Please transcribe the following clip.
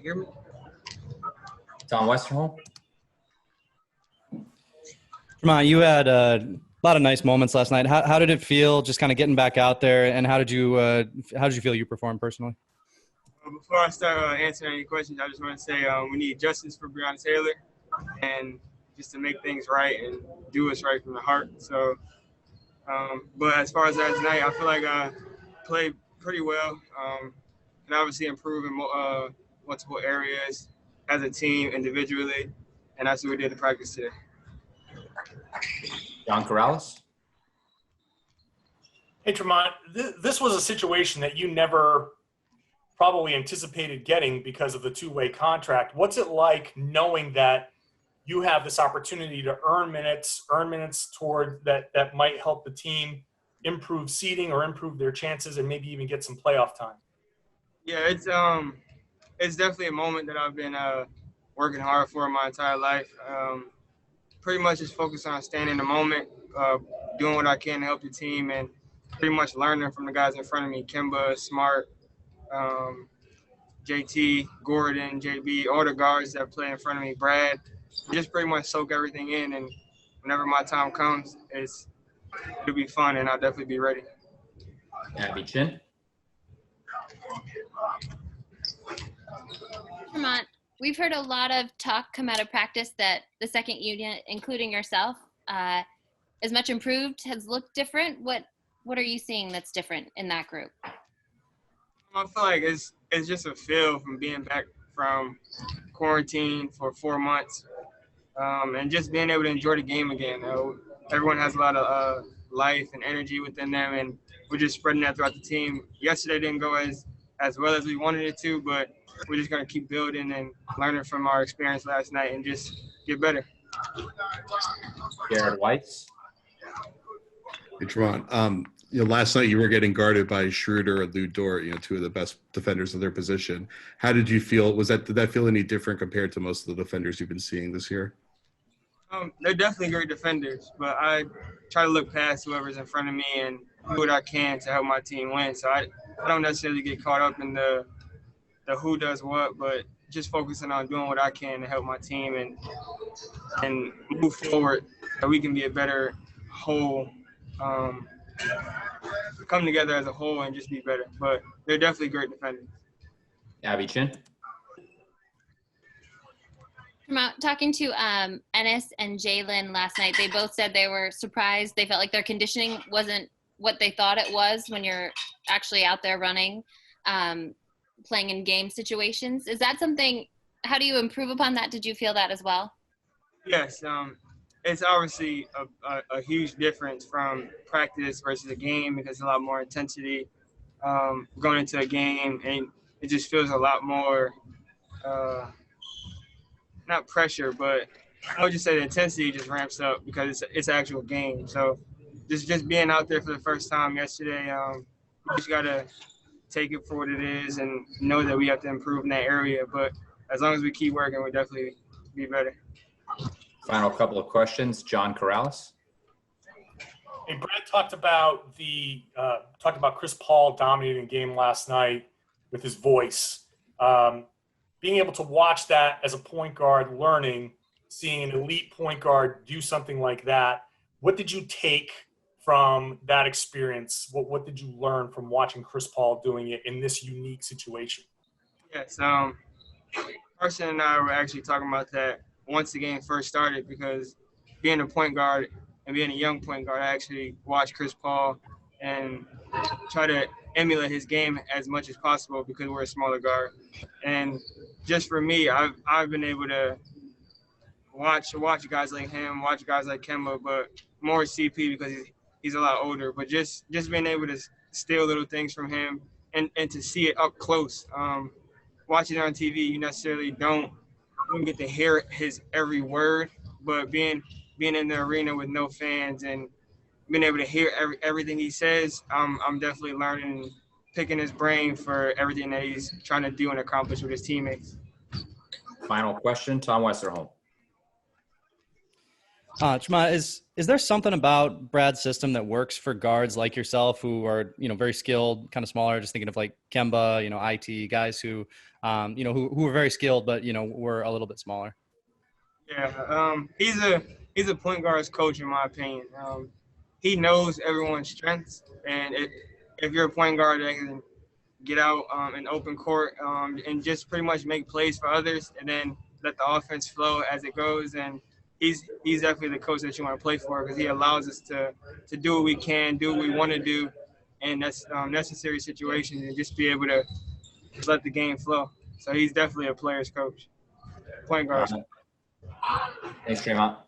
hear me? Tom Westerholm. Tremont, you had a lot of nice moments last night. How did it feel just kind of getting back out there, and how did you feel you performed personally? Well, before I start answering any questions, I just want to say we need justice for Breonna Taylor, and just to make things right and do what's right from the heart. So, but as far as that tonight, I feel like I played pretty well, and obviously improve in multiple areas as a team, individually, and that's what we did in practice today. John Corrales. Hey, Tremont, this was a situation that you never probably anticipated getting because of the two-way contract. What's it like knowing that you have this opportunity to earn minutes toward that might help the team improve seeding or improve their chances and maybe even get some playoff time? Yeah, it's definitely a moment that I've been working hard for my entire life. Pretty much just focused on staying in the moment, doing what I can to help the team, and pretty much learning from the guys in front of me, Kemba, Smart, JT, Gordon, JB, all the guards that play in front of me, Brad. Just pretty much soak everything in, and whenever my time comes, it'll be fun, and I'll definitely be ready. Abby Chin. Tremont, we've heard a lot of talk come out of practice that the second unit, including yourself, is much improved, has looked different. What are you seeing that's different in that group? I feel like it's just a feel from being back from quarantine for 4 months, and just being able to enjoy the game again. Everyone has a lot of life and energy within them, and we're just spreading that throughout the team. Yesterday didn't go as well as we wanted it to, but we're just going to keep building and learning from our experience last night and just get better. Jared Weiss. Hey, Tremont. Last night you were getting guarded by Schroeder and Lou Dort, two of the best defenders of their position. How did you feel? Did that feel any different compared to most of the defenders you've been seeing this year? They're definitely great defenders, but I try to look past whoever's in front of me and do what I can to help my team win. So I don't necessarily get caught up in the who does what, but just focusing on doing what I can to help my team and move forward so we can be a better whole, come together as a whole and just be better. But they're definitely great defenders. Abby Chin. Talking to Ennis and Jalen last night, they both said they were surprised. They felt like their conditioning wasn't what they thought it was when you're actually out there running, playing in game situations. Is that something, how do you improve upon that? Did you feel that as well? Yes. It's obviously a huge difference from practice versus a game because a lot more intensity going into a game, and it just feels a lot more not pressure, but I would just say the intensity just ramps up because it's an actual game. So just being out there for the first time yesterday, we just got to take it for what it is and know that we have to improve in that area. But as long as we keep working, we'll definitely be better. Final couple of questions. John Corrales. Hey, Brad talked about Chris Paul dominating the game last night with his voice. Being able to watch that as a point guard, seeing an elite point guard do something like that, what did you take from that experience? What did you learn from watching Chris Paul doing it in this unique situation? Yes, Carson and I were actually talking about that once the game first started because being a point guard and being a young point guard, I actually watched Chris Paul and try to emulate his game as much as possible because we're a smaller guard. And just for me, I've been able to watch guys like him, watch guys like Kemba, but more CP because he's a lot older. But just being able to steal little things from him and to see it up close. Watching it on TV, you necessarily don't get to hear his every word, but being in the arena with no fans and being able to hear everything he says, I'm definitely learning and picking his brain for everything that he's trying to do and accomplish with his teammates. Final question, Tom Westerholm. Tremont, is there something about Brad's system that works for guards like yourself who are, very skilled, kind of smaller? Just thinking of like Kemba, IT guys who, who are very skilled, but, were a little bit smaller. Yeah, he's a point guard's coach in my opinion. He knows everyone's strengths, and if you're a point guard that can get out in open court and just pretty much make plays for others, and then let the offense flow as it goes, and he's definitely the coach that you want to play for because he allows us to do what we can, do what we want to do, and that's necessary situations, and just be able to let the game flow. So he's definitely a player's coach, point guard. Thanks, Tremont.